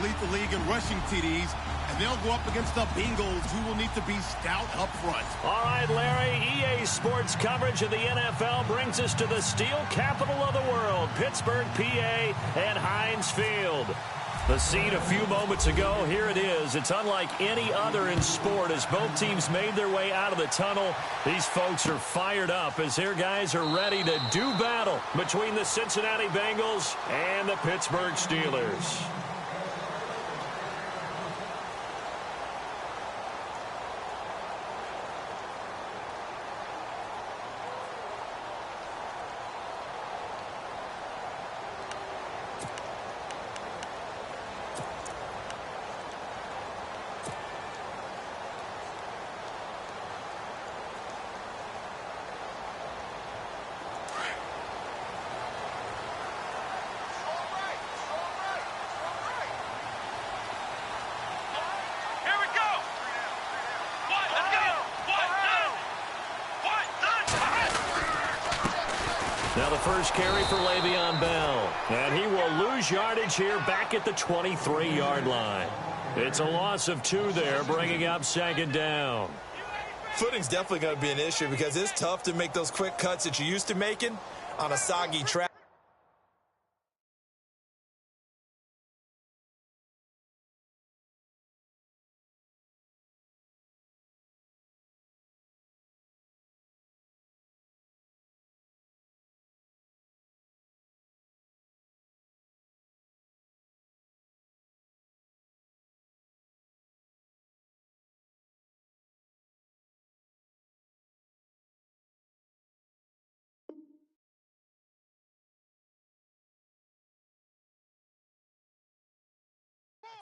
lead the league in rushing TDs, and they'll go up against the Bengals, who will need to be stout up front. All right, Larry, EA Sports coverage of the NFL brings us to the steel capital of the world, Pittsburgh, PA, and Heinz Field. The scene a few moments ago, here it is. It's unlike any other in sport as both teams made their way out of the tunnel. These folks are fired up as their guys are ready to do battle between the Cincinnati Bengals and the Pittsburgh Steelers. Now the first carry for Le'Veon Bell. And he will lose yardage here back at the 23-yard line. It's a loss of 2 there, bringing up second down. Footing's definitely going to be an issue because it's tough to make those quick cuts that you're used to making on a soggy track.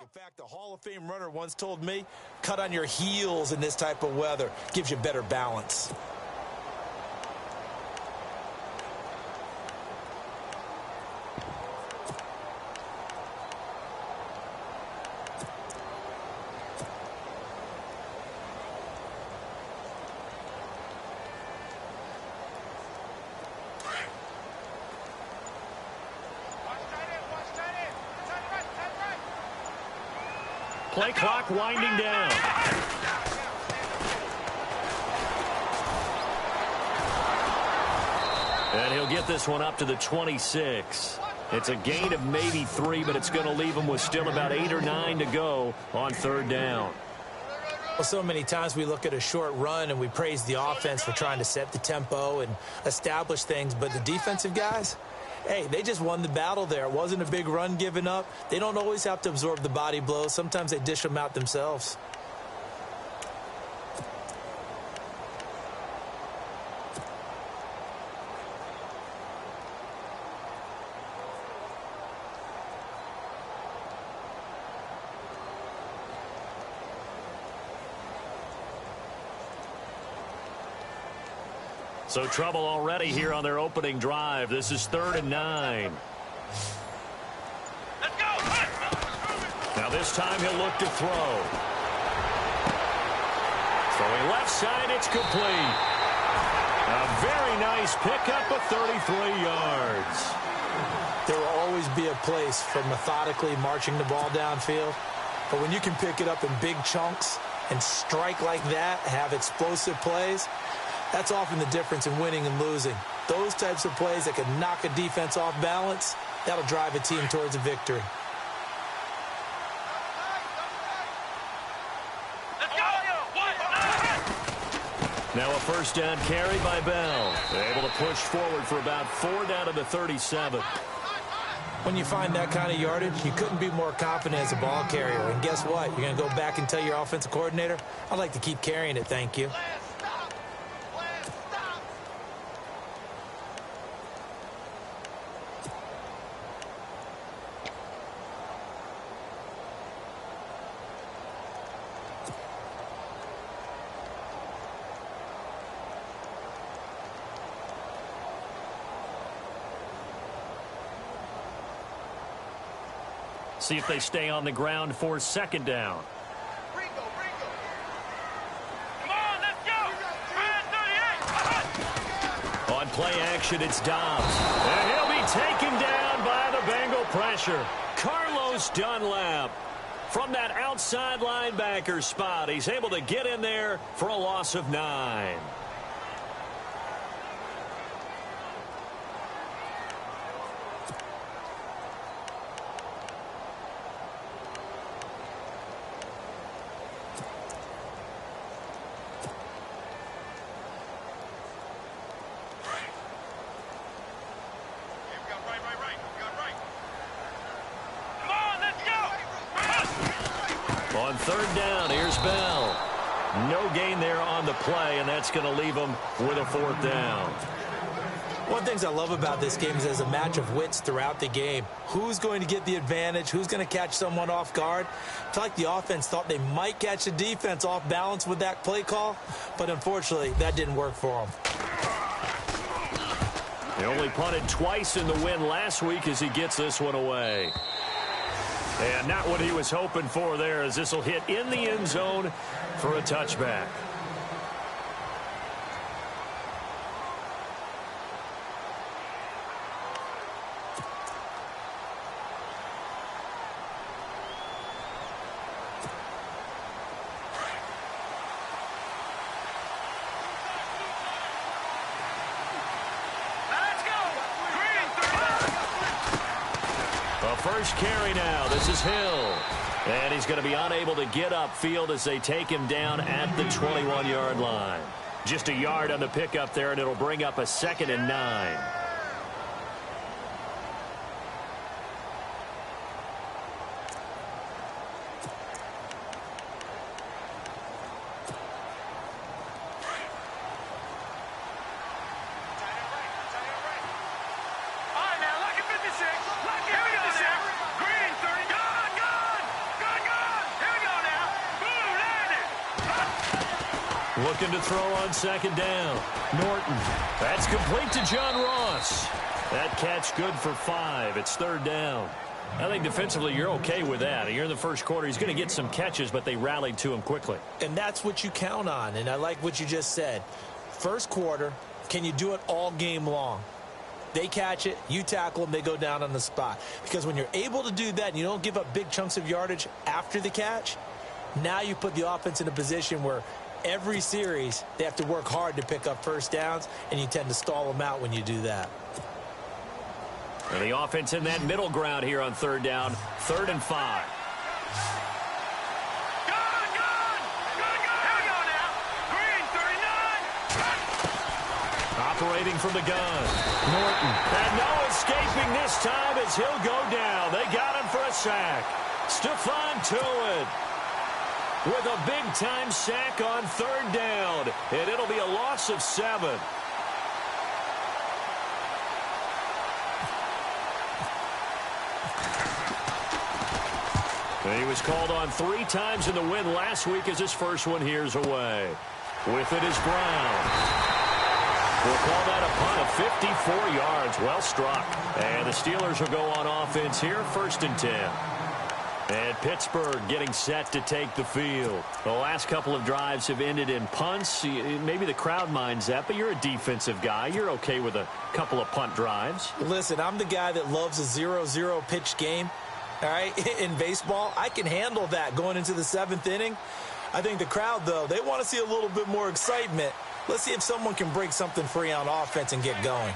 In fact, a Hall of Fame runner once told me, cut on your heels in this type of weather. Gives you better balance. Play clock winding down. And he'll get this one up to the 26. It's a gain of maybe 3, but it's going to leave him with still about 8 or 9 to go on third down. Well, so many times we look at a short run and we praise the offense for trying to set the tempo and establish things, but the defensive guys, hey, they just won the battle there. It wasn't a big run given up. They don't always have to absorb the body blows. Sometimes they dish them out themselves. So trouble already here on their opening drive. This is 3rd and 9. Let's go. Now this time he'll look to throw. Throwing left side, it's complete. A very nice pickup of 33 yards. There will always be a place for methodically marching the ball downfield. But when you can pick it up in big chunks and strike like that, have explosive plays, that's often the difference in winning and losing. Those types of plays that can knock a defense off balance, that'll drive a team towards a victory. Now a first down carry by Bell. They're able to push forward for about 4 down to the 37. When you find that kind of yardage, you couldn't be more confident as a ball carrier. And guess what? You're going to go back and tell your offensive coordinator, I'd like to keep carrying it, thank you. See if they stay on the ground for second down. Come on, let's go. Ryan 38. On play action, it's Dobbs. And he'll be taken down by the Bengal pressure. Carlos goes Dunlap. From that outside linebacker spot, he's able to get in there for a loss of 9. On third down, here's Bell. No gain there on the play, and that's going to leave them with a 4th down. One of the things I love about this game is there's a match of wits throughout the game. Who's going to get the advantage? Who's going to catch someone off guard? I feel like the offense thought they might catch the defense off balance with that play call, but unfortunately, that didn't work for them. He only punted twice in the win last week as he gets this one away. And not what he was hoping for there, as this will hit in the end zone for a touchback. First carry now. This is Hill. And he's going to be unable to get upfield as they take him down at the 21-yard line. Just a yard on the pickup there, and it'll bring up a 2nd and 9. Looking to throw on 2nd down. Norton. That's complete to John Ross. That catch good for 5. It's 3rd down. I think defensively you're okay with that. You're in the first quarter. He's going to get some catches, but they rallied to him quickly. And that's what you count on, and I like what you just said. First quarter, can you do it all game long? They catch it, you tackle them, they go down on the spot. Because when you're able to do that and you don't give up big chunks of yardage after the catch, now you put the offense in a position where every series they have to work hard to pick up first downs, and you tend to stall them out when you do that. And the offense in that middle ground here on 3rd down, 3rd and 5. Operating from the gun. Norton. And no escaping this time as he'll go down. They got him for a sack. Stephon Tuitt with a big-time sack on 3rd down. And it'll be a loss of 7. He was called on 3 times in the win last week as his first one here's away. With it is Brown. We'll call that a punt of 54 yards. Well struck. And the Steelers will go on offense here, 1st and 10. And Pittsburgh getting set to take the field. The last couple of drives have ended in punts. Maybe the crowd minds that, but you're a defensive guy. You're okay with a couple of punt drives. Listen, I'm the guy that loves a 0-0 pitch game. All right, in baseball, I can handle that going into the 7th inning. I think the crowd, though, they want to see a little bit more excitement. Let's see if someone can break something free on offense and get going.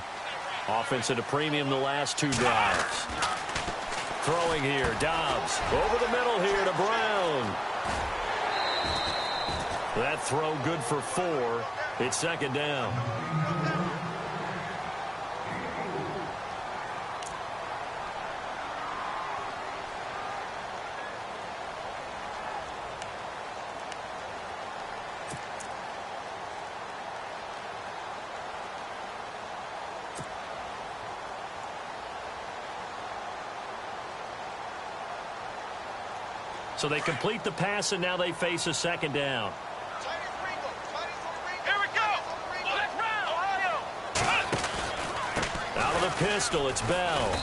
Offense at a premium the last 2 drives. Throwing here, Dobbs. Over the middle here to Brown. That throw good for 4. It's 2nd down. So they complete the pass, and now they face a 2nd down. Here we go. Let's run, Ohio. Out of the pistol, it's Bell.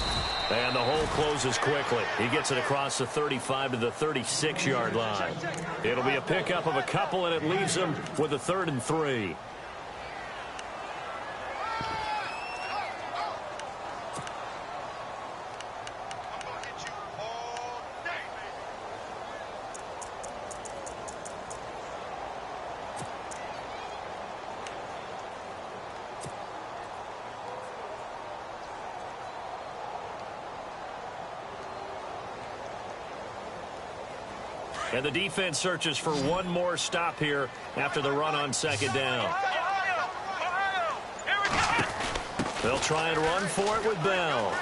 And the hole closes quickly. He gets it across the 35 to the 36-yard line. It'll be a pickup of a couple, and it leaves them with a 3rd and 3. And the defense searches for one more stop here after the run on second down. They'll try and run for it with Bell.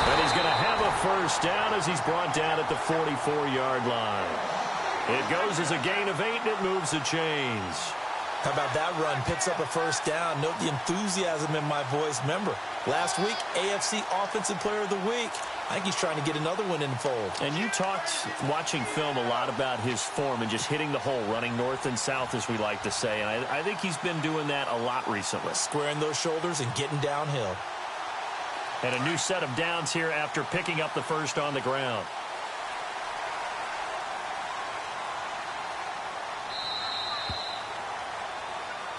And he's going to have a first down as he's brought down at the 44-yard line. It goes as a gain of 8, and it moves the chains. How about that run? Picks up a first down. Note the enthusiasm in my voice. Remember, last week, AFC Offensive Player of the Week. I think he's trying to get another one in the fold. And you talked, watching film, a lot about his form and just hitting the hole, running north and south, as we like to say. And I think he's been doing that a lot recently. Squaring those shoulders and getting downhill. And a new set of downs here after picking up the first on the ground.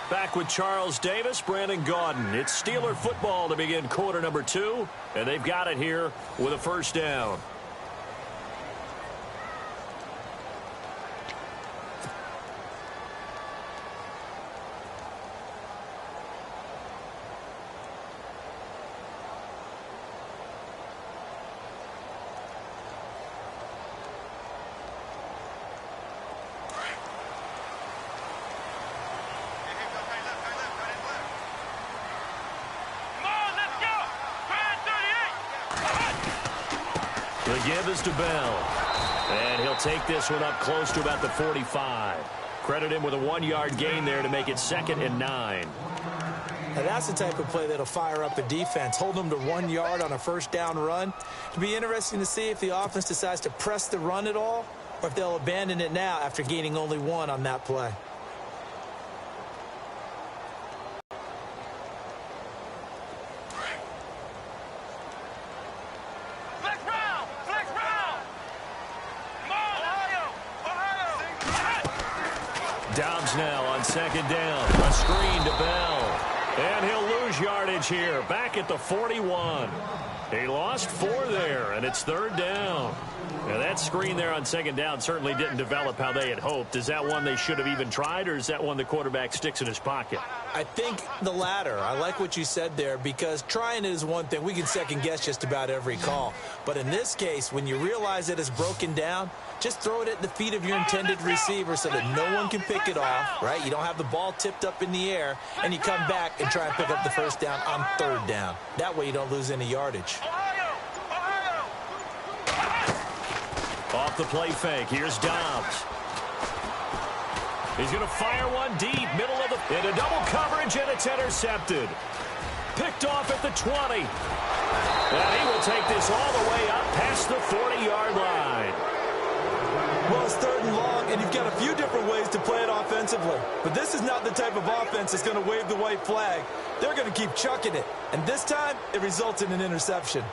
Back with Charles Davis, Brandon Gaudin. It's Steeler football to begin quarter number 2, and they've got it here with a first down. The give is to Bell. And he'll take this one up close to about the 45. Credit him with a 1-yard gain there to make it 2nd and 9. Now that's the type of play that'll fire up a defense. Hold them to 1 yard on a first down run. It'll be interesting to see if the offense decides to press the run at all, or if they'll abandon it now after gaining only 1 on that play. Dobbs now on second down. A screen to Bell. And he'll lose yardage here. Back at the 41. He lost 4 there, and it's 3rd down. Now that screen there on second down certainly didn't develop how they had hoped. Is that one they should have even tried, or is that one the quarterback sticks in his pocket? I think the latter. I like what you said there, because trying it is one thing. We can second guess just about every call. But in this case, when you realize that it's broken down, just throw it at the feet of your intended receiver so that no one can pick it off, right? You don't have the ball tipped up in the air, and you come back and try and pick up the first down on 3rd down. That way you don't lose any yardage. Off the play fake, here's Dobbs. He's going to fire one deep, middle of the... into double coverage, and it's intercepted. Picked off at the 20. And he will take this all the way up past the 40-yard line. Well, it's 3rd and long, and you've got a few different ways to play it offensively. But this is not the type of offense that's going to wave the white flag. They're going to keep chucking it. And this time, it results in an interception.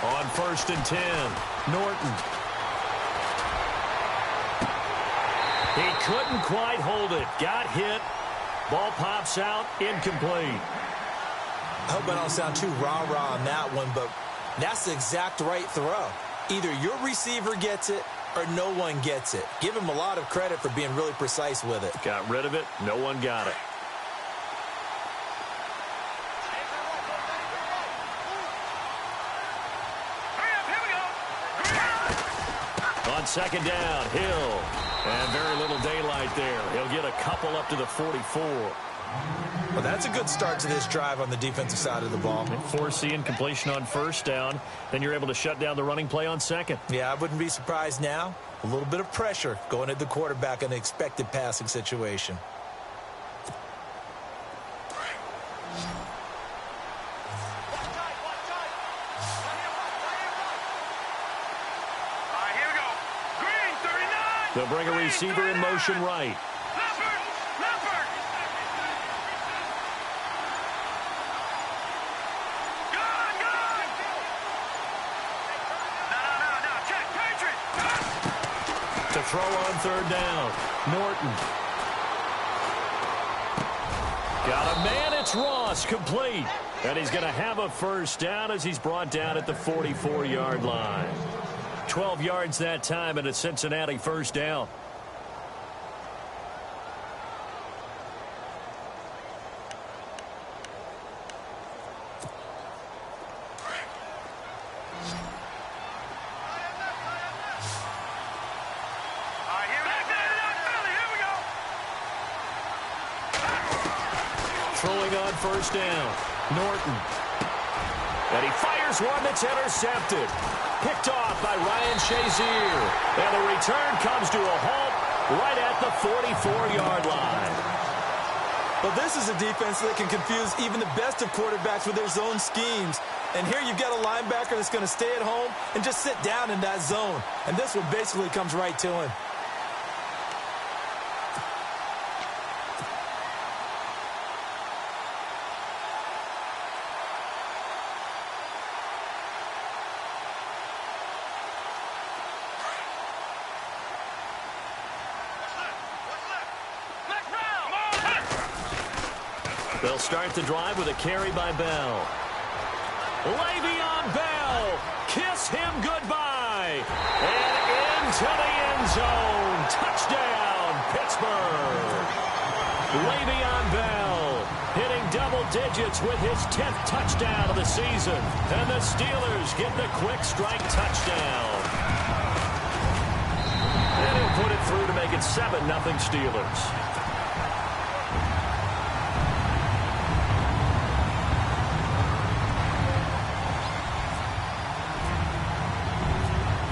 On 1st and 10, Norton. He couldn't quite hold it. Got hit. Ball pops out. Incomplete. I hope I don't sound too rah-rah on that one, but that's the exact right throw. Either your receiver gets it or no one gets it. Give him a lot of credit for being really precise with it. Got rid of it. No one got it. On second down, Hill. And very little daylight there. He'll get a couple up to the 44. Well, that's a good start to this drive on the defensive side of the ball. And foreseeing completion on 1st down. Then you're able to shut down the running play on 2nd. Yeah, I wouldn't be surprised now. A little bit of pressure going at the quarterback in an expected passing situation. They'll bring a receiver in motion right. throw on third down. Norton. Got a man. It's Ross, complete. And he's going to have a first down as he's brought down at the 44-yard line. 12 yards that time and a Cincinnati first down. Throwing on first down. Norton. And he fires one that's intercepted. Picked off by Ryan Shazier. And the return comes to a halt right at the 44-yard line. Well, this is a defense that can confuse even the best of quarterbacks with their zone schemes. And here you've got a linebacker that's going to stay at home and just sit down in that zone. And this one basically comes right to him. They'll start the drive with a carry by Bell. Le'Veon Bell, kiss him goodbye. And into the end zone. Touchdown, Pittsburgh. Le'Veon Bell hitting double digits with his 10th touchdown of the season. And the Steelers get the quick strike touchdown. And he'll put it through to make it 7-0 Steelers.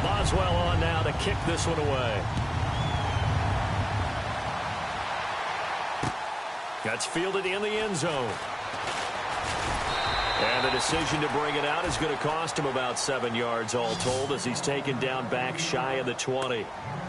Boswell on now to kick this one away. Gets fielded in the end zone. And the decision to bring it out is going to cost him about 7 yards all told as he's taken down back shy of the 20.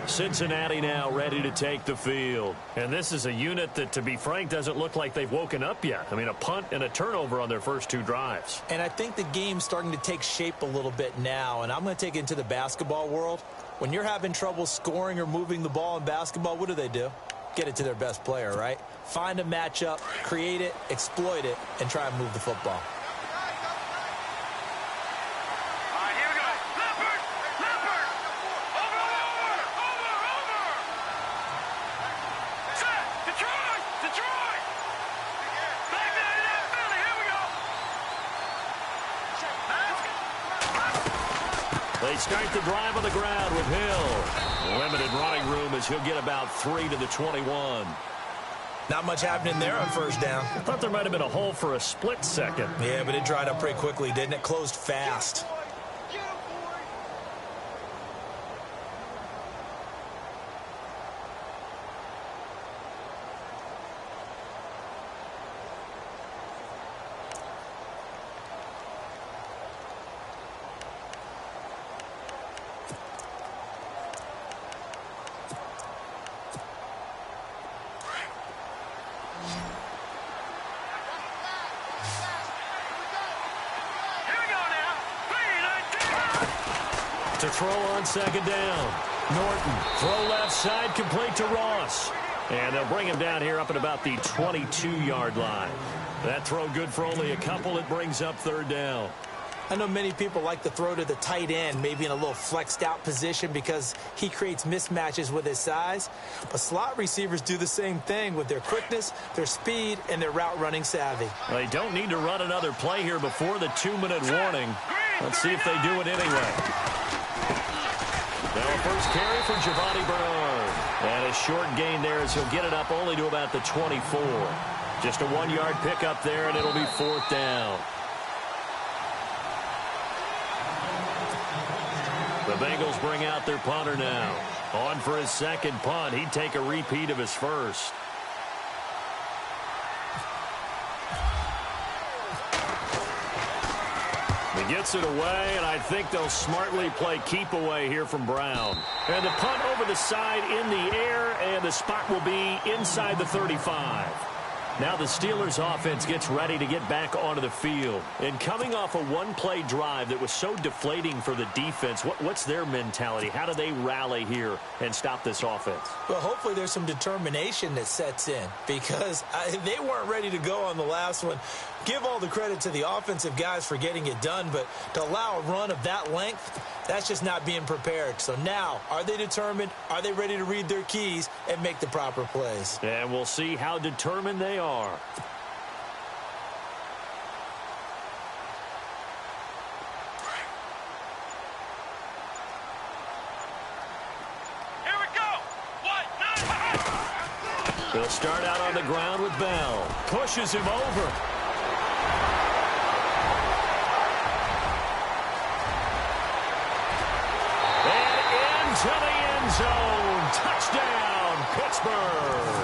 Cincinnati now ready to take the field. And this is a unit that, to be frank, doesn't look like they've woken up yet. I mean, a punt and a turnover on their first two drives. And I think the game's starting to take shape a little bit now. And I'm going to take it into the basketball world. When you're having trouble scoring or moving the ball in basketball, what do? Get it to their best player, right? Find a matchup, create it, exploit it, and try and move the football. They start the drive on the ground with Hill. Limited running room as he'll get about 3 to the 21. Not much happening there on first down. I thought there might have been a hole for a split second. Yeah, but it dried up pretty quickly, didn't it? Closed fast. To throw on second down. Norton, throw left side, complete to Ross. And they'll bring him down here up at about the 22-yard line. That throw good for only a couple. It brings up third down. I know many people like to throw to the tight end, maybe in a little flexed out position because he creates mismatches with his size. But slot receivers do the same thing with their quickness, their speed, and their route running savvy. They don't need to run another play here before the 2-minute warning. Let's see if they do it anyway. Now a first carry for Giovanni Bernard. And a short gain there as he'll get it up only to about the 24. Just a 1-yard pickup there, and it'll be fourth down. The Bengals bring out their punter now. On for his second punt. He'd take a repeat of his first. He gets it away, and I think they'll smartly play keep away here from Brown. And the punt over the side in the air, and the spot will be inside the 35. Now the Steelers offense gets ready to get back onto the field. And coming off a one-play drive that was so deflating for the defense, what's their mentality? How do they rally here and stop this offense? Well, hopefully there's some determination that sets in because they weren't ready to go on the last one. Give all the credit to the offensive guys for getting it done, but to allow a run of that length, that's just not being prepared. So now, are they determined? Are they ready to read their keys and make the proper plays? And we'll see how determined they are. Here we go. They'll start out on the ground with Bell. Pushes him over. To the end zone. Touchdown, Pittsburgh.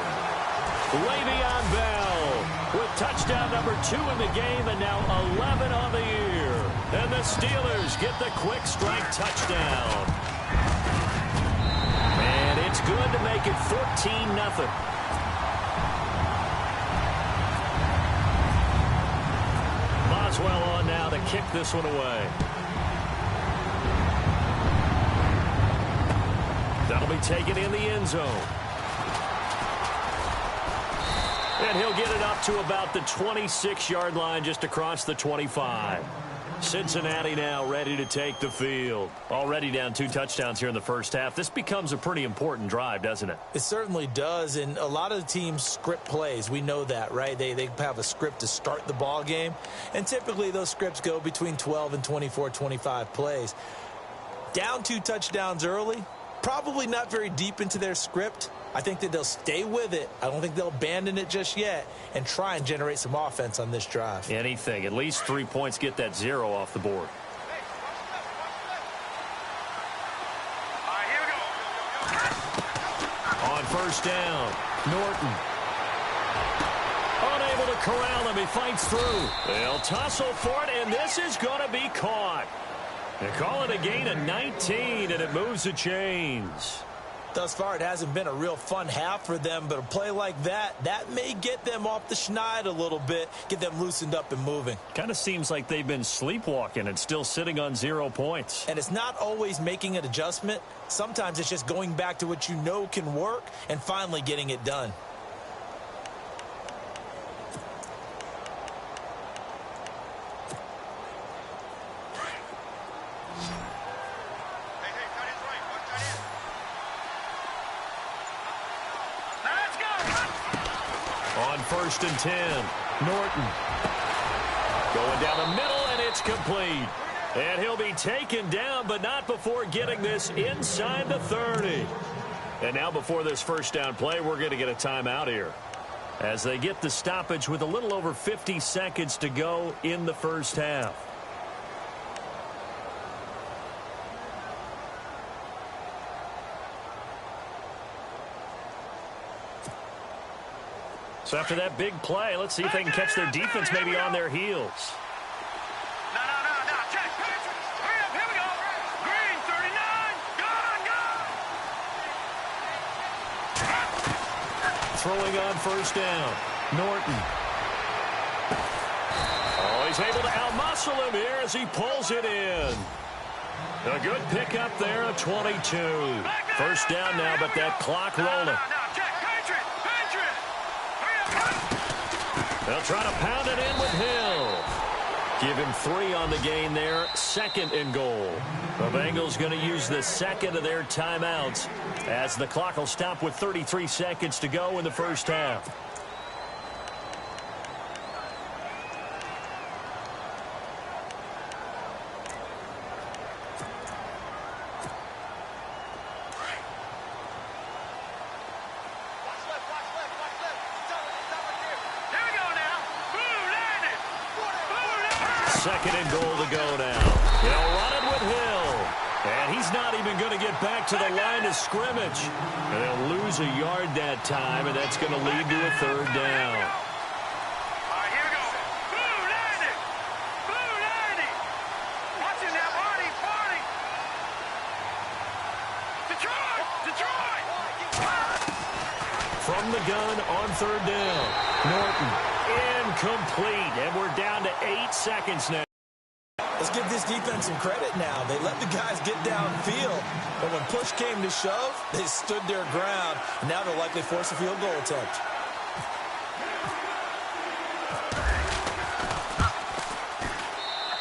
Le'Veon Bell with touchdown number 2 in the game and now 11 on the year. And the Steelers get the quick strike touchdown. And it's good to make it 14-0. Boswell on now to kick this one away. That'll be taken in the end zone. And he'll get it up to about the 26-yard line, just across the 25. Cincinnati now ready to take the field. Already down 2 touchdowns here in the first half. This becomes a pretty important drive, doesn't it? It certainly does, and a lot of the teams script plays. We know that, right? They have a script to start the ball game, and typically those scripts go between 12 and 24, 25 plays. Down 2 touchdowns early, probably not very deep into their script. I think that they'll stay with it. I don't think they'll abandon it just yet and try and generate some offense on this drive. Anything. At least 3 points, get that 0 off the board. All right, here we go. On first down, Norton. Unable to corral him. He fights through. They'll tussle for it, and this is going to be caught. They call it a gain of 19, and it moves the chains. Thus far, it hasn't been a real fun half for them, but a play like that may get them off the schneid a little bit, get them loosened up and moving. Kind of seems like they've been sleepwalking and still sitting on 0 points. And it's not always making an adjustment. Sometimes it's just going back to what you know can work and finally getting it done. On first and 10, Norton. Going down the middle, and it's complete. And he'll be taken down, but not before getting this inside the 30. And now before this first down play, we're going to get a timeout here, as they get the stoppage with a little over 50 seconds to go in the first half. So after that big play, let's see if they can catch their defense maybe on their heels. No. Check. Hurry up. Here we go. Green, 39. Gone. Throwing on first down, Norton. Oh, he's able to outmuscle him here as he pulls it in. A good pickup there, a 22. First down now, but that clock rolling. They'll try to pound it in with Hill. Give him 3 on the gain there. 2nd and goal. The Bengals going to use the second of their timeouts as the clock will stop with 33 seconds to go in the first half. Second and goal to go now. They'll run it with Hill. And he's not even going to get back to the line of scrimmage. And they'll lose a yard that time, and that's going to lead to a 3rd down. All right, here we go. Blue landing. Watching that party. Detroit. from the gun on third down. Norton, incomplete, and we're down to 8 seconds now. Let's give this defense some credit now. They let the guys get downfield, but when push came to shove, they stood their ground, and now they'll likely force a field goal attempt.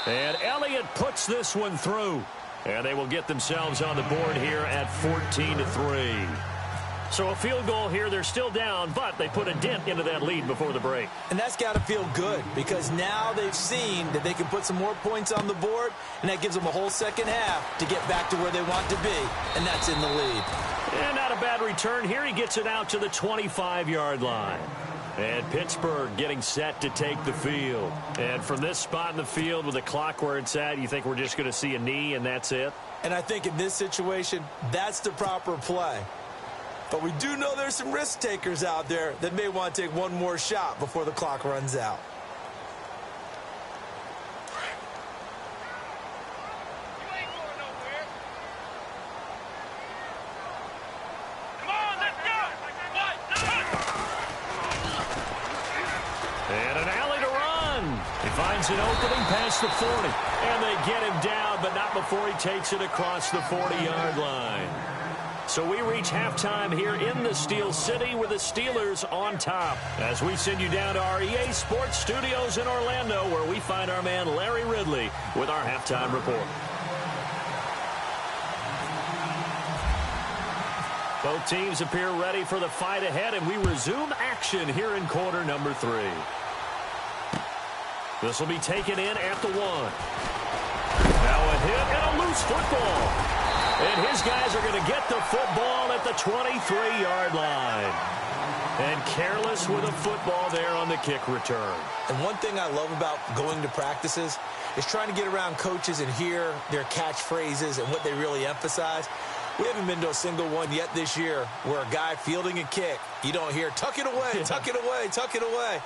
And Elliott puts this one through. And they will get themselves on the board here at 14-3. So a field goal here, they're still down, but they put a dent into that lead before the break. And that's got to feel good because now they've seen that they can put some more points on the board, and that gives them a whole second half to get back to where they want to be, and that's in the lead. And not a bad return here. He gets it out to the 25-yard line. And Pittsburgh getting set to take the field. And from this spot in the field with the clock where it's at, you think we're just going to see a knee and that's it? And I think in this situation, that's the proper play. But we do know there's some risk takers out there that may want to take one more shot before the clock runs out. And an alley to run. He finds an opening past the 40. And they get him down, but not before he takes it across the 40-yard line. So we reach halftime here in the Steel City with the Steelers on top. As we send you down to our EA Sports Studios in Orlando, where we find our man Larry Ridley with our halftime report. Both teams appear ready for the fight ahead, and we resume action here in quarter number 3. This will be taken in at the 1. Now a hit and a loose football. And his guys are going to get the football at the 23-yard line. And careless with a football there on the kick return. And one thing I love about going to practices is trying to get around coaches and hear their catchphrases and what they really emphasize. We haven't been to a single one yet this year where a guy fielding a kick, you don't hear, tuck it away, tuck it away, tuck it away.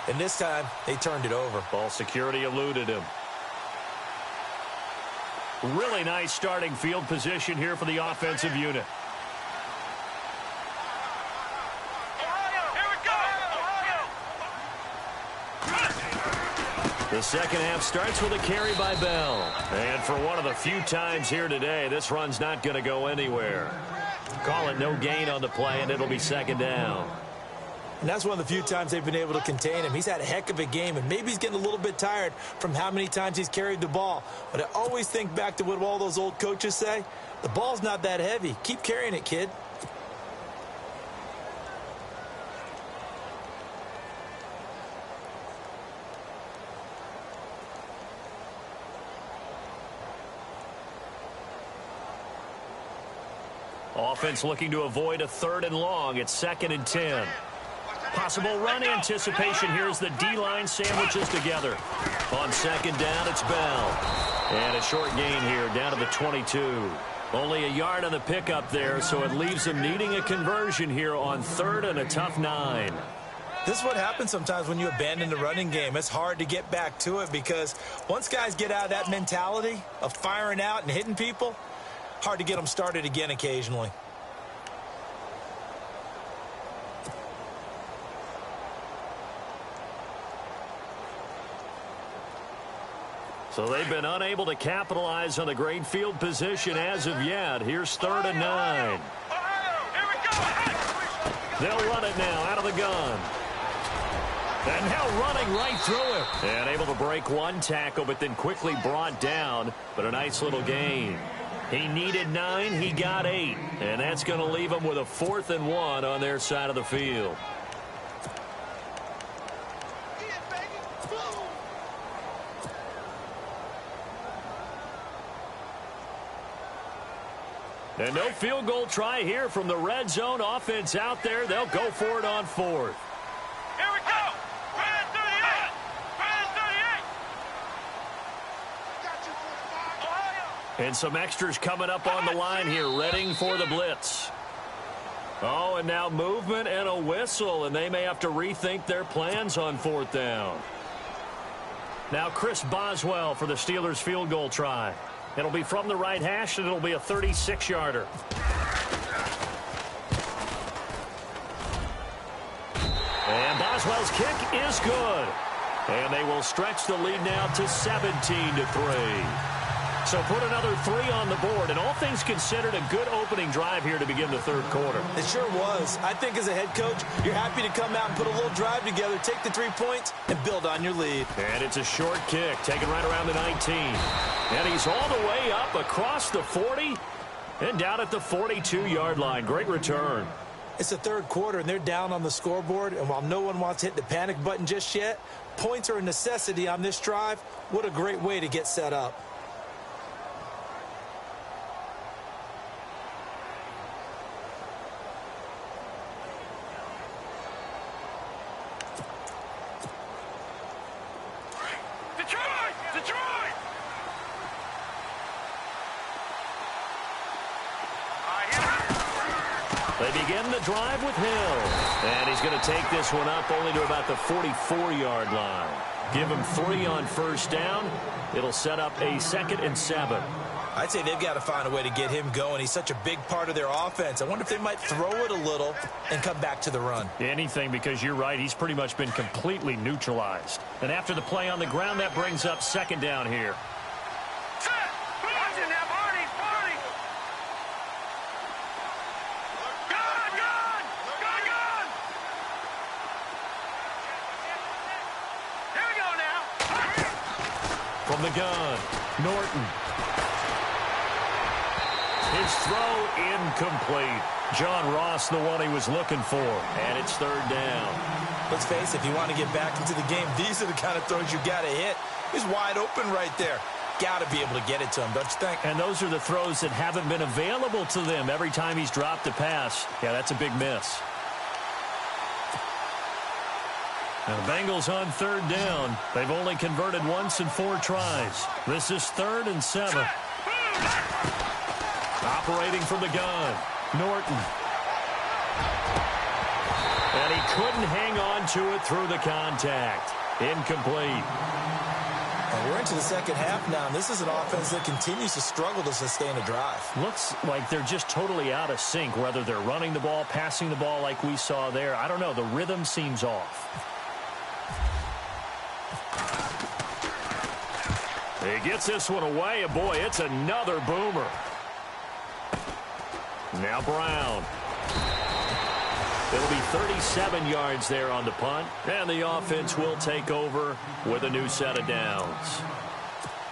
And this time, they turned it over. Ball security eluded him. Really nice starting field position here for the offensive unit. The second half starts with a carry by Bell. And for one of the few times here today, this run's not going to go anywhere. Call it no gain on the play, and it'll be second down. And that's one of the few times they've been able to contain him. He's had a heck of a game, and maybe he's getting a little bit tired from how many times he's carried the ball. But I always think back to what all those old coaches say. The ball's not that heavy. Keep carrying it, kid. Offense looking to avoid a 3rd and long. It's 2nd and 10. Possible run anticipation here as the D-line sandwiches together. On 2nd down, it's Bell. And a short gain here down to the 22. Only a yard on the pickup there, so it leaves them needing a conversion here on 3rd and a tough 9. This is what happens sometimes when you abandon the running game. It's hard to get back to it because once guys get out of that mentality of firing out and hitting people, hard to get them started again occasionally. So they've been unable to capitalize on the great field position as of yet. Here's 3rd and 9. They'll run it now out of the gun. And now running right through him. And able to break one tackle, but then quickly brought down. But a nice little gain. He needed 9, he got 8. And that's going to leave him with a 4th and 1 on their side of the field. And no field goal try here from the red zone offense out there. They'll go for it on 4th. Here we go. Right at 38. Right at 38. And some extras coming up on the line here, readying for the blitz. Oh, and now movement and a whistle, and they may have to rethink their plans on 4th down. Now Chris Boswell for the Steelers field goal try. It'll be from the right hash, and it'll be a 36-yarder. And Boswell's kick is good. And they will stretch the lead now to 17-3. So put another 3 on the board, and all things considered, a good opening drive here to begin the third quarter. It sure was. I think as a head coach, you're happy to come out and put a little drive together, take the 3 points, and build on your lead. And it's a short kick, taken right around the 19. And he's all the way up across the 40 and down at the 42-yard line. Great return. It's the third quarter, and they're down on the scoreboard, and while no one wants to hit the panic button just yet, points are a necessity on this drive. What a great way to get set up. They begin the drive with Hill. And he's going to take this one up only to about the 44-yard line. Give him 3 on first down. It'll set up a 2nd and 7. I'd say they've got to find a way to get him going. He's such a big part of their offense. I wonder if they might throw it a little and come back to the run. Anything, because you're right. He's pretty much been completely neutralized. And after the play on the ground, that brings up 2nd down here. From the gun, Norton. His throw incomplete. John Ross, the one he was looking for. And it's 3rd down. Let's face it, if you want to get back into the game, these are the kind of throws you got to hit. He's wide open right there. Got to be able to get it to him, don't you think? And those are the throws that haven't been available to them every time he's dropped a pass. Yeah, that's a big miss. Now the Bengals on 3rd down. They've only converted once in 4 tries. This is 3rd and 7. Operating from the gun, Norton. And he couldn't hang on to it through the contact. Incomplete. And we're into the second half now, and this is an offense that continues to struggle to sustain a drive. Looks like they're just totally out of sync, whether they're running the ball, passing the ball like we saw there. I don't know. The rhythm seems off. He gets this one away, and boy, it's another boomer. Now Brown. It'll be 37 yards there on the punt, and the offense will take over with a new set of downs.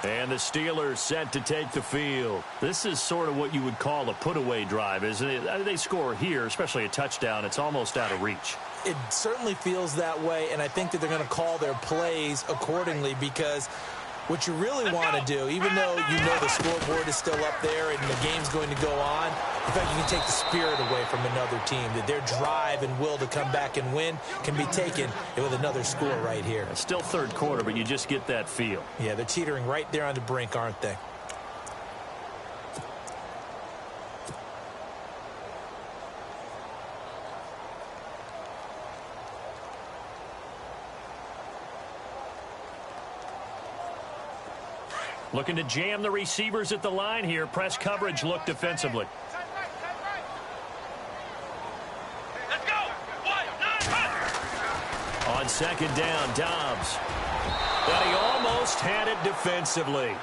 And the Steelers set to take the field. This is sort of what you would call a put-away drive, isn't it? They score here, especially a touchdown. It's almost out of reach. It certainly feels that way, and I think that they're going to call their plays accordingly because what you really want to do, even though you know the scoreboard is still up there and the game's going to go on, in fact, you can take the spirit away from another team, that their drive and will to come back and win can be taken with another score right here. It's still third quarter, but you just get that feel. Yeah, they're teetering right there on the brink, aren't they? Looking to jam the receivers at the line here. Press coverage look defensively. Let's go. 1, 9, On second down, Dobbs. And he almost had it defensively.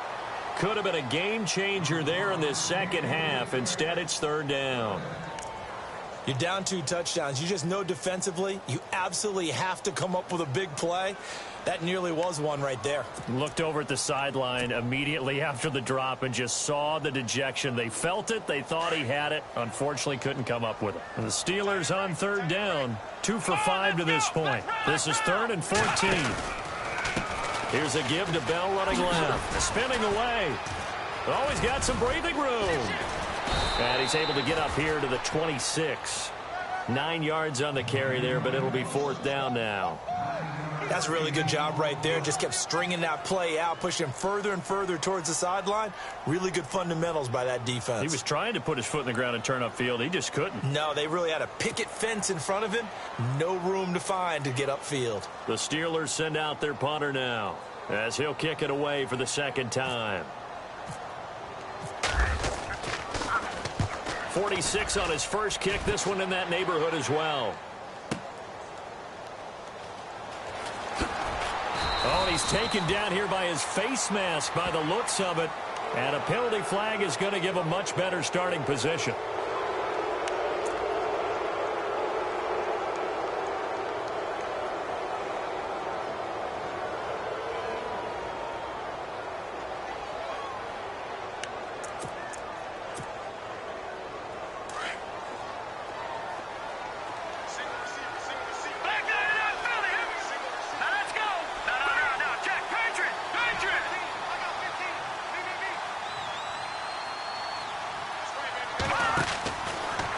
Could have been a game changer there in this second half. Instead, it's third down. You're down 2 touchdowns. You just know defensively you absolutely have to come up with a big play. That nearly was one right there. Looked over at the sideline immediately after the drop and just saw the dejection. They felt it. They thought he had it. Unfortunately, couldn't come up with it. And the Steelers on third down. 2 for 5 to this point. This is 3rd and 14. Here's a give to Bell running left. Spinning away. Oh, he's got some breathing room. And he's able to get up here to the 26. 9 yards on the carry there, but it'll be 4th down now. That's a really good job right there. Just kept stringing that play out, pushing further and further towards the sideline. Really good fundamentals by that defense. He was trying to put his foot in the ground and turn upfield. He just couldn't. No, they really had a picket fence in front of him. No room to find to get upfield. The Steelers send out their punter now as he'll kick it away for the second time. 46 on his first kick. This one in that neighborhood as well. Oh, and he's taken down here by his face mask by the looks of it. And a penalty flag is going to give a much better starting position.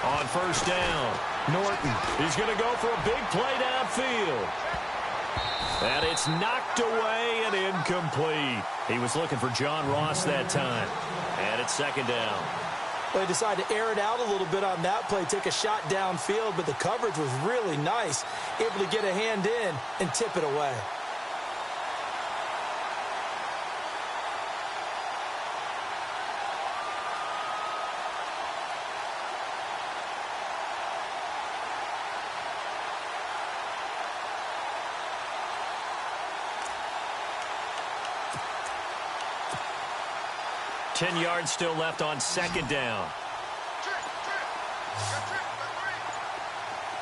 On first down, Norton is going to go for a big play downfield. And it's knocked away and incomplete. He was looking for John Ross that time. And it's second down. Well, he decided to air it out a little bit on that play, take a shot downfield, but the coverage was really nice, able to get a hand in and tip it away. Ten yards still left on second down.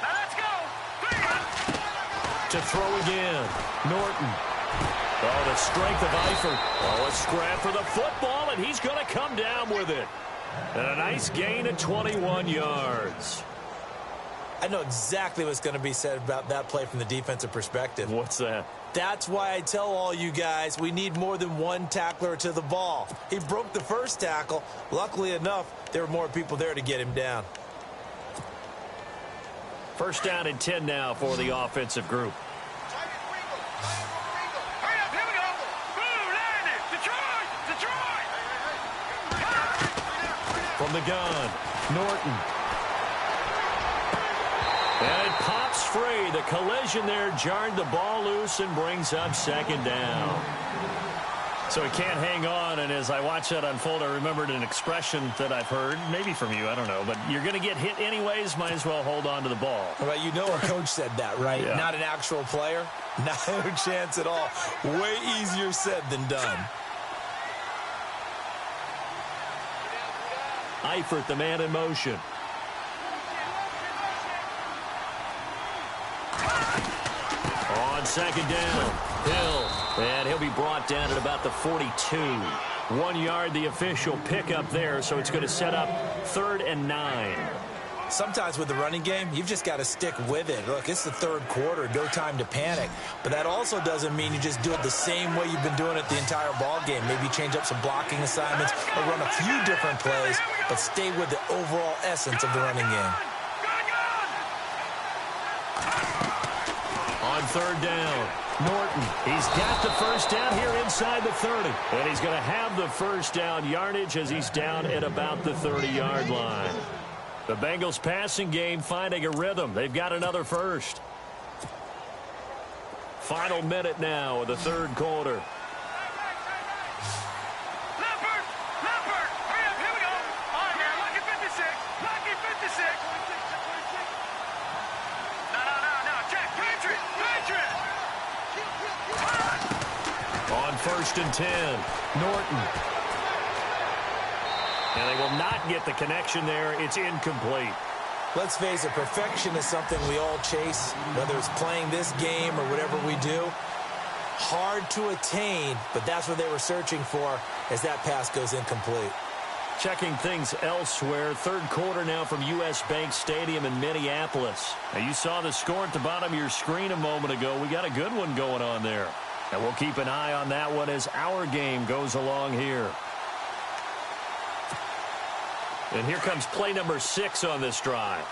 Now let's go. To throw again, Norton. Oh, the strength of Eifert. Oh, a scrap for the football, and he's going to come down with it. And a nice gain of 21 yards. I know exactly what's going to be said about that play from the defensive perspective. What's that? That's why I tell all you guys we need more than one tackler to the ball. He broke the first tackle. Luckily enough, there were more people there to get him down. First down and 10 now for the offensive group. Hurry up, here we go. Boom, landed. Detroit, Detroit. From the gun, Norton. And it pops free. The collision there jarred the ball loose and brings up second down. So he can't hang on, and as I watch that unfold, I remembered an expression that I've heard, maybe from you, I don't know, but you're going to get hit anyways, might as well hold on to the ball. Well, you know a coach said that, right? Yeah. Not an actual player. No chance at all. Way easier said than done. Eifert, the man in motion. On second down, Hill. And he'll be brought down at about the 42. 1 yard, the official pickup there, so it's going to set up 3rd and 9. Sometimes with the running game, you've just got to stick with it. Look, it's the third quarter, no time to panic. But that also doesn't mean you just do it the same way you've been doing it the entire ball game. Maybe change up some blocking assignments or run a few different plays, but stay with the overall essence of the running game. On third down, Norton. He's got the first down here inside the 30. And he's going to have the first down yardage as he's down at about the 30-yard line. The Bengals passing game finding a rhythm. They've got another first. Final minute now of the third quarter. Leopard, hurry up, here we go. All right, now, lucky 56, lucky 56. No, check, Patriot. On first and 10, Norton. And they will not get the connection there. It's incomplete. Let's face it, perfection is something we all chase, whether it's playing this game or whatever we do. Hard to attain, but that's what they were searching for as that pass goes incomplete. Checking things elsewhere. Third quarter now from U.S. Bank Stadium in Minneapolis. Now, you saw the score at the bottom of your screen a moment ago. We got a good one going on there. And we'll keep an eye on that one as our game goes along here. And here comes play number 6 on this drive.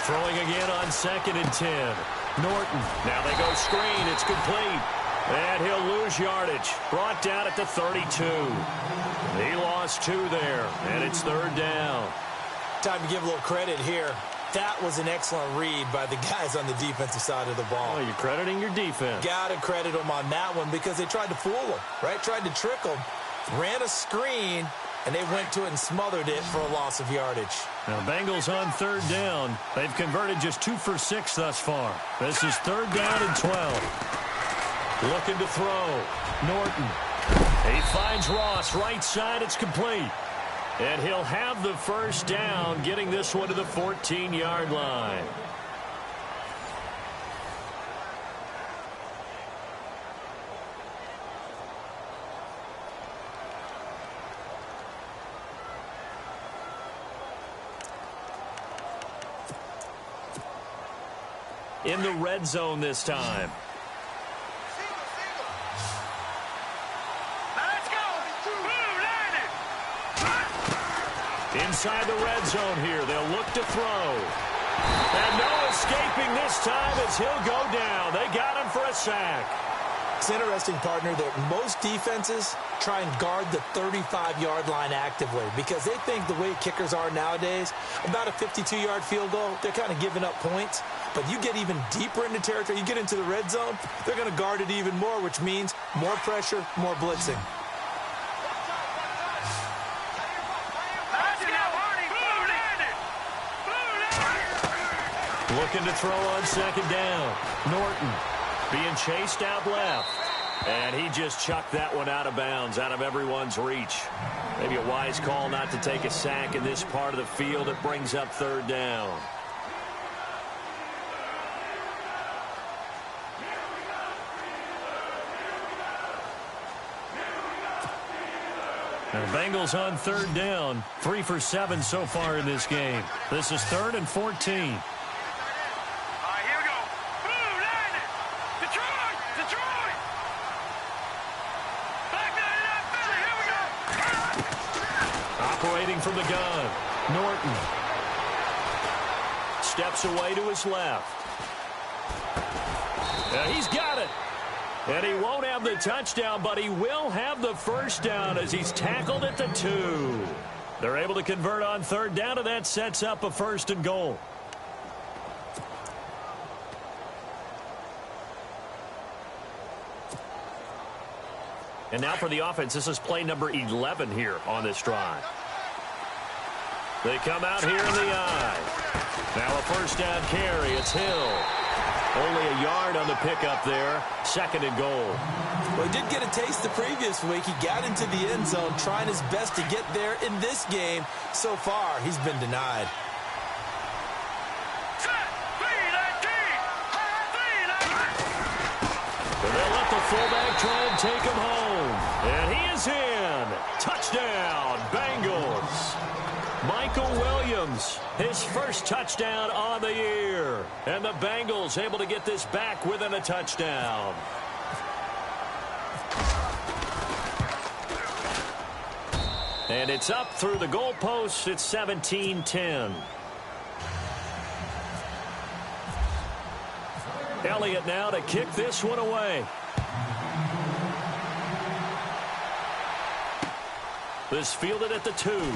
Throwing again on 2nd and 10. Norton. Now they go screen. It's complete. And he'll lose yardage. Brought down at the 32. He lost 2 there. And it's 3rd down. Time to give a little credit here. That was an excellent read by the guys on the defensive side of the ball. Oh, you're crediting your defense. Got to credit them on that one because they tried to fool them, right? Tried to trick them. Ran a screen, and they went to it and smothered it for a loss of yardage. Now, Bengals on third down. They've converted just 2 for 6 thus far. This is third down and 12. Looking to throw. Norton. He finds Ross. Right side, it's complete. And he'll have the first down, getting this one to the 14-yard line. In the red zone this time. Let's go. Blue, line it. Inside the red zone here. They'll look to throw. And no escaping this time as he'll go down. They got him for a sack. It's interesting, partner, that most defenses try and guard the 35-yard line actively because they think the way kickers are nowadays, about a 52-yard field goal, they're kind of giving up points. But you get even deeper into territory, you get into the red zone, they're going to guard it even more, which means more pressure, more blitzing. Looking to throw on second down. Norton being chased out left. And he just chucked that one out of bounds, out of everyone's reach. Maybe a wise call not to take a sack in this part of the field. It brings up third down. Now the Bengals on third down. 3 for 7 so far in this game. This is 3rd and 14. Operating from the gun, Norton steps away to his left. And he's got it. And he won't have the touchdown, but he will have the first down as he's tackled at the 2. They're able to convert on third down, and that sets up a 1st and goal. And now for the offense, this is play number 11 here on this drive. They come out here in the eye. Now a first down carry. It's Hill. Only a yard on the pickup there. 2nd and goal. Well, he did get a taste the previous week. He got into the end zone trying his best to get there in this game. So far, he's been denied. They'll let the fullback try and take him home. And he is in. Touchdown, Bengals. Michael Williams, his first touchdown on the year. And the Bengals able to get this back within a touchdown. And it's up through the goalposts. It's 17-10. Elliott now to kick this one away. This fielded at the 2.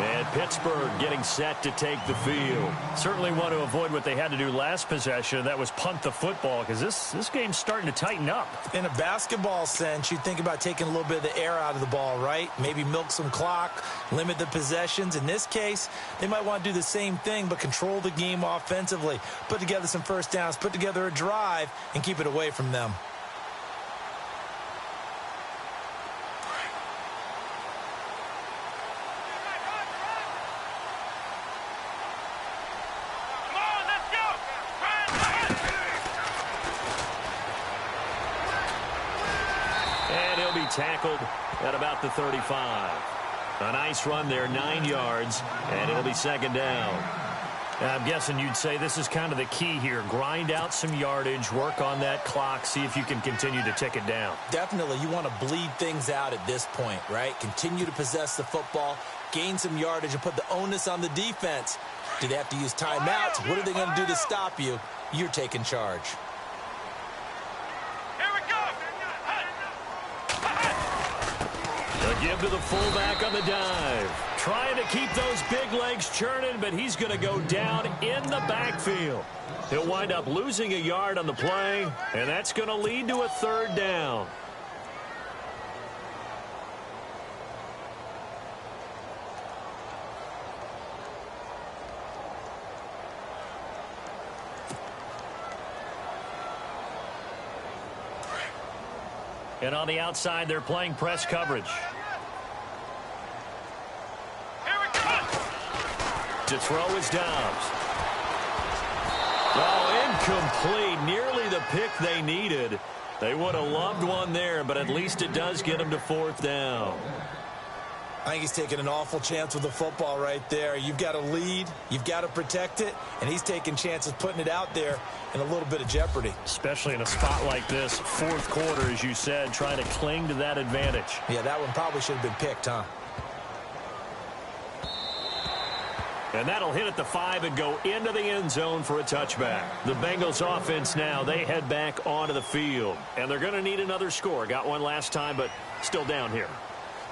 And Pittsburgh getting set to take the field. Certainly want to avoid what they had to do last possession. That was punt the football, because this game's starting to tighten up. In a basketball sense, you think about taking a little bit of the air out of the ball, right? Maybe milk some clock, limit the possessions. In this case, they might want to do the same thing, but control the game offensively. Put together some first downs, put together a drive, and keep it away from them. Tackled at about the 35. A nice run there, 9 yards, and it'll be 2nd down. I'm guessing you'd say this is kind of the key here. Grind out some yardage, work on that clock, see if you can continue to tick it down. Definitely, you want to bleed things out at this point, right? Continue to possess the football, gain some yardage, and put the onus on the defense. Do they have to use timeouts? What are they going to do to stop you? You're taking charge. Give to the fullback on the dive. Trying to keep those big legs churning, but he's going to go down in the backfield. He'll wind up losing a yard on the play, and that's going to lead to a third down. And on the outside, they're playing press coverage. To throw is Dobbs. Oh, incomplete. Nearly the pick they needed. They would have loved one there, but at least it does get them to fourth down. I think he's taking an awful chance with the football right there. You've got to lead, you've got to protect it, and he's taking chances putting it out there in a little bit of jeopardy. Especially in a spot like this, fourth quarter, as you said, trying to cling to that advantage. Yeah, that one probably should have been picked, huh? And that'll hit at the 5 and go into the end zone for a touchback. The Bengals offense now, they head back onto the field. And they're going to need another score. Got one last time, but still down here.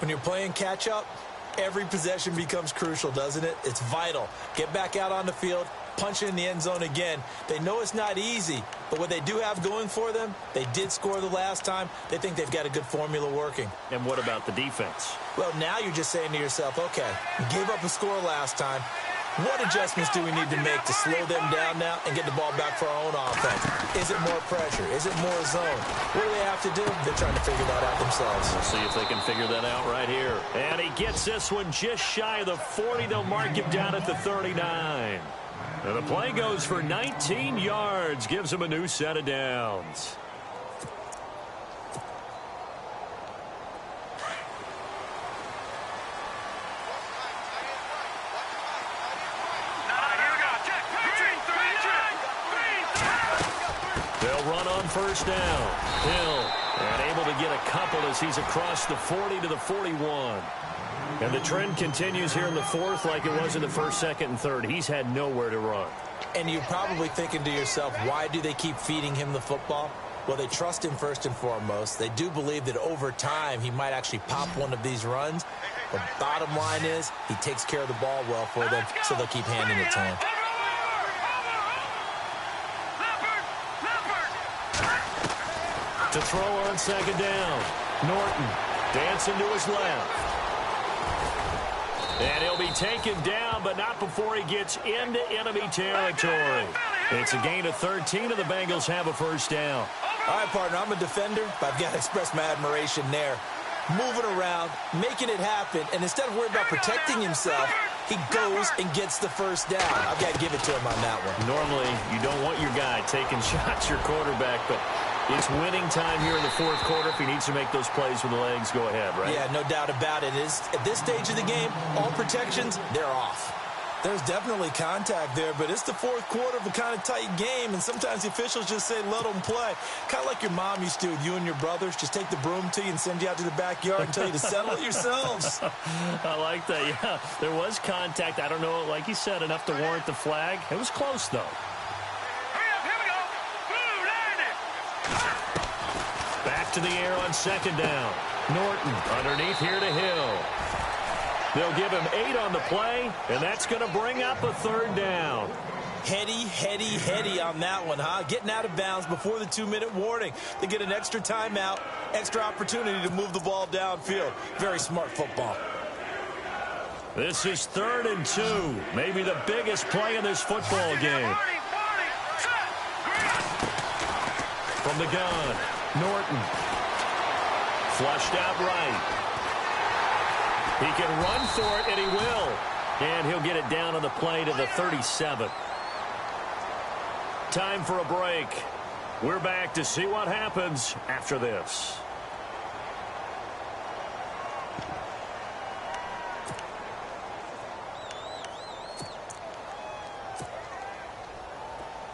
When you're playing catch-up, every possession becomes crucial, doesn't it? It's vital. Get back out on the field, punch it in the end zone again. They know it's not easy, but what they do have going for them, they did score the last time. They think they've got a good formula working. And what about the defense? Well, now you're just saying to yourself, okay, we gave up a score last time. What adjustments do we need to make to slow them down now and get the ball back for our own offense? Is it more pressure? Is it more zone? What do they have to do? They're trying to figure that out themselves. We'll see if they can figure that out right here. And he gets this one just shy of the 40. They'll mark him down at the 39. And the play goes for 19 yards. Gives him a new set of downs. First down. Hill, and able to get a couple as he's across the 40 to the 41. And the trend continues here in the fourth like it was in the first, second, and third. He's had nowhere to run. And you're probably thinking to yourself, why do they keep feeding him the football? Well, they trust him first and foremost. They do believe that over time he might actually pop one of these runs. But bottom line is he takes care of the ball well for them, so they'll keep handing it to him. To throw on second down. Norton dancing to his left. And he'll be taken down, but not before he gets into enemy territory. It's a gain of 13, and the Bengals have a first down. All right, partner, I'm a defender, but I've got to express my admiration there. Moving around, making it happen, and instead of worrying about protecting himself, he goes and gets the first down. I've got to give it to him on that one. Normally, you don't want your guy taking shots, your quarterback, but it's winning time here in the fourth quarter. If he needs to make those plays with the legs, go ahead, right? Yeah, no doubt about it. At this stage of the game, all protections, they're off. There's definitely contact there, but it's the fourth quarter of a kind of tight game, and sometimes the officials just say, let them play. Kind of like your mom used to with you and your brothers. Just take the broom to you and send you out to the backyard and tell you to settle it yourselves. I like that, yeah. There was contact. I don't know, like you said, enough to warrant the flag. It was close, though. Back to the air on second down. Norton underneath here to Hill. They'll give him 8 on the play, and that's going to bring up a third down. Heady on that one, huh? Getting out of bounds before the 2-minute warning. They get an extra timeout, extra opportunity to move the ball downfield. Very smart football. This is 3rd and 2. Maybe the biggest play in this football game. From the gun, Norton. Flushed out right. He can run for it, and he will. And he'll get it down on the play to the 37. Time for a break. We're back to see what happens after this.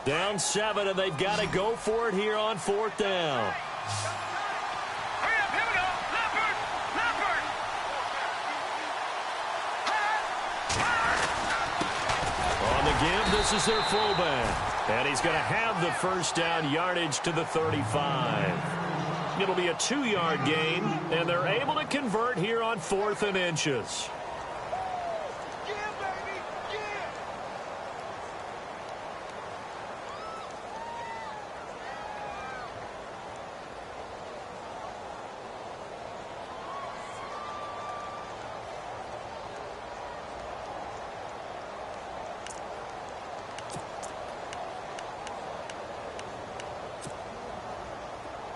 Down 7, and they've got to go for it here on 4th down. On the give, this is their fullback. And he's going to have the first down, yardage to the 35. It'll be a 2-yard gain, and they're able to convert here on 4th and inches.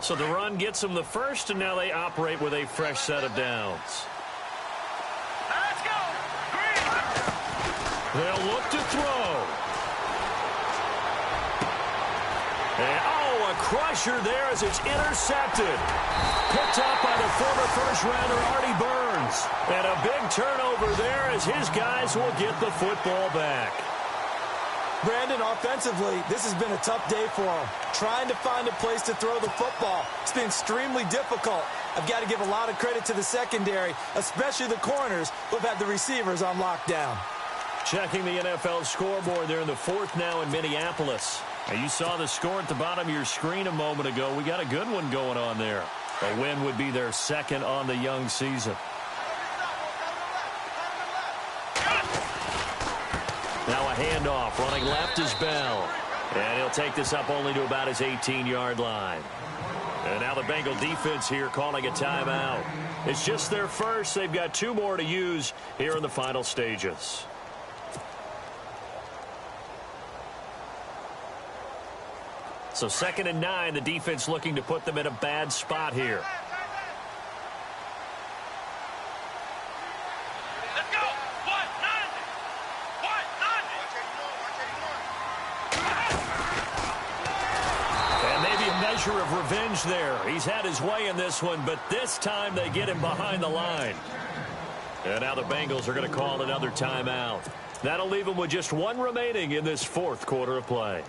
So the run gets them the first, and now they operate with a fresh set of downs. Let's go. Green. They'll look to throw. And, a crusher there as it's intercepted. Picked up by the former first-rounder Artie Burns. And a big turnover there as his guys will get the football back. Brandon, offensively, this has been a tough day for him. Trying to find a place to throw the football. It's been extremely difficult. I've got to give a lot of credit to the secondary, especially the corners who have had the receivers on lockdown. Checking the NFL scoreboard there in the fourth now in Minneapolis. And you saw the score at the bottom of your screen a moment ago. We got a good one going on there. A win would be their second on the young season. Now a handoff. Running left is Bell. And he'll take this up only to about his 18-yard line. And now the Bengal defense here calling a timeout. It's just their first. They've got 2 more to use here in the final stages. So 2nd and 9, the defense looking to put them in a bad spot here. Let's go. 190. 190. And maybe a measure of revenge there. He's had his way in this one, but this time they get him behind the line. And now the Bengals are going to call another timeout. That'll leave them with just 1 remaining in this 4th quarter of play.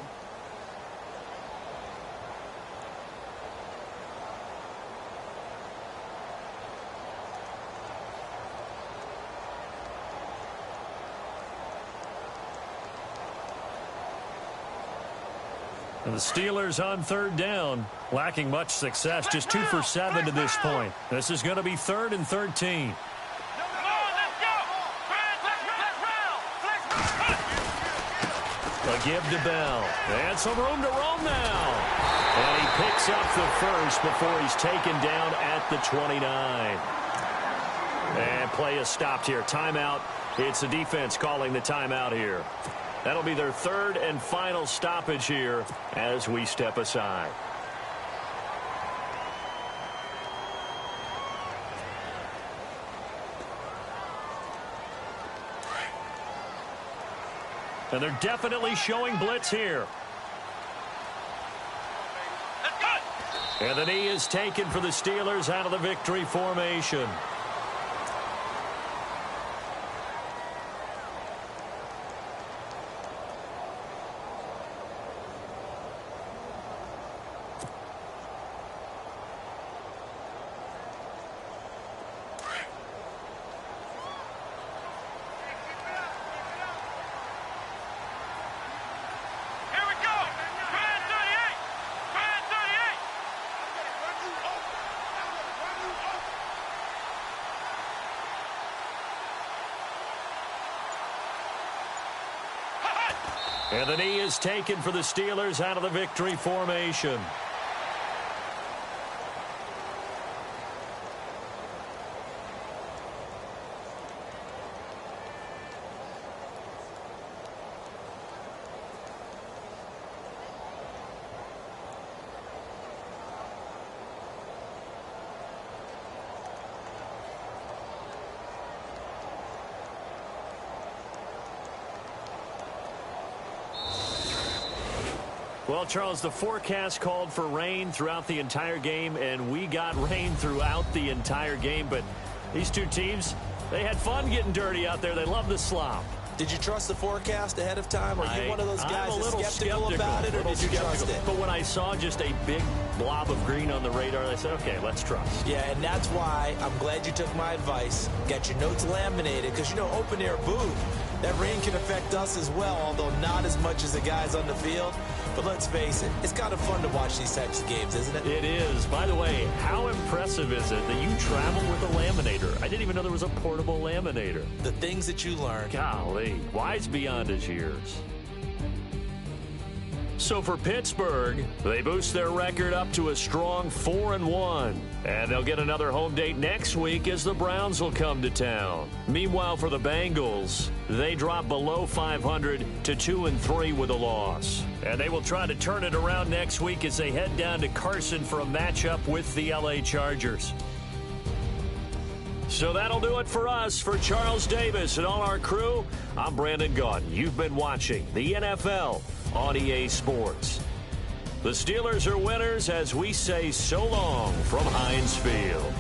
And the Steelers on 3rd down, lacking much success, just 2 for 7 to this point. This is going to be 3rd and 13. A give to Bell. And some room to roam now. And he picks up the first before he's taken down at the 29. And play is stopped here. Timeout. It's the defense calling the timeout here. That'll be their 3rd and final stoppage here as we step aside. And they're definitely showing blitz here. And the knee is taken for the Steelers out of the victory formation. And the knee is taken for the Steelers out of the victory formation. Well, Charles, the forecast called for rain throughout the entire game, and we got rain throughout the entire game. But these two teams, they had fun getting dirty out there. They love the slop. Did you trust the forecast ahead of time? Are you one of those guys I'm a little skeptical about it, or did you trust it? But when I saw just a big blob of green on the radar, I said, okay, let's trust. Yeah, and that's why I'm glad you took my advice. Get your notes laminated, because, you know, open air booth. That rain can affect us as well, although not as much as the guys on the field. But let's face it, it's kind of fun to watch these types of games, isn't it? It is. By the way, how impressive is it that you travel with a laminator? I didn't even know there was a portable laminator. The things that you learn. Golly, wise beyond his years. So for Pittsburgh, they boost their record up to a strong 4-1. And they'll get another home date next week as the Browns will come to town. Meanwhile, for the Bengals, they drop below 500 to 2-3 with a loss. And they will try to turn it around next week as they head down to Carson for a matchup with the LA Chargers. So that'll do it for us. For Charles Davis and all our crew, I'm Brandon Gaudin. You've been watching the NFL on EA Sports. The Steelers are winners as we say so long from Heinz Field.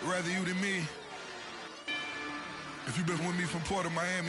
Rather you than me. If you've been with me from Port of Miami,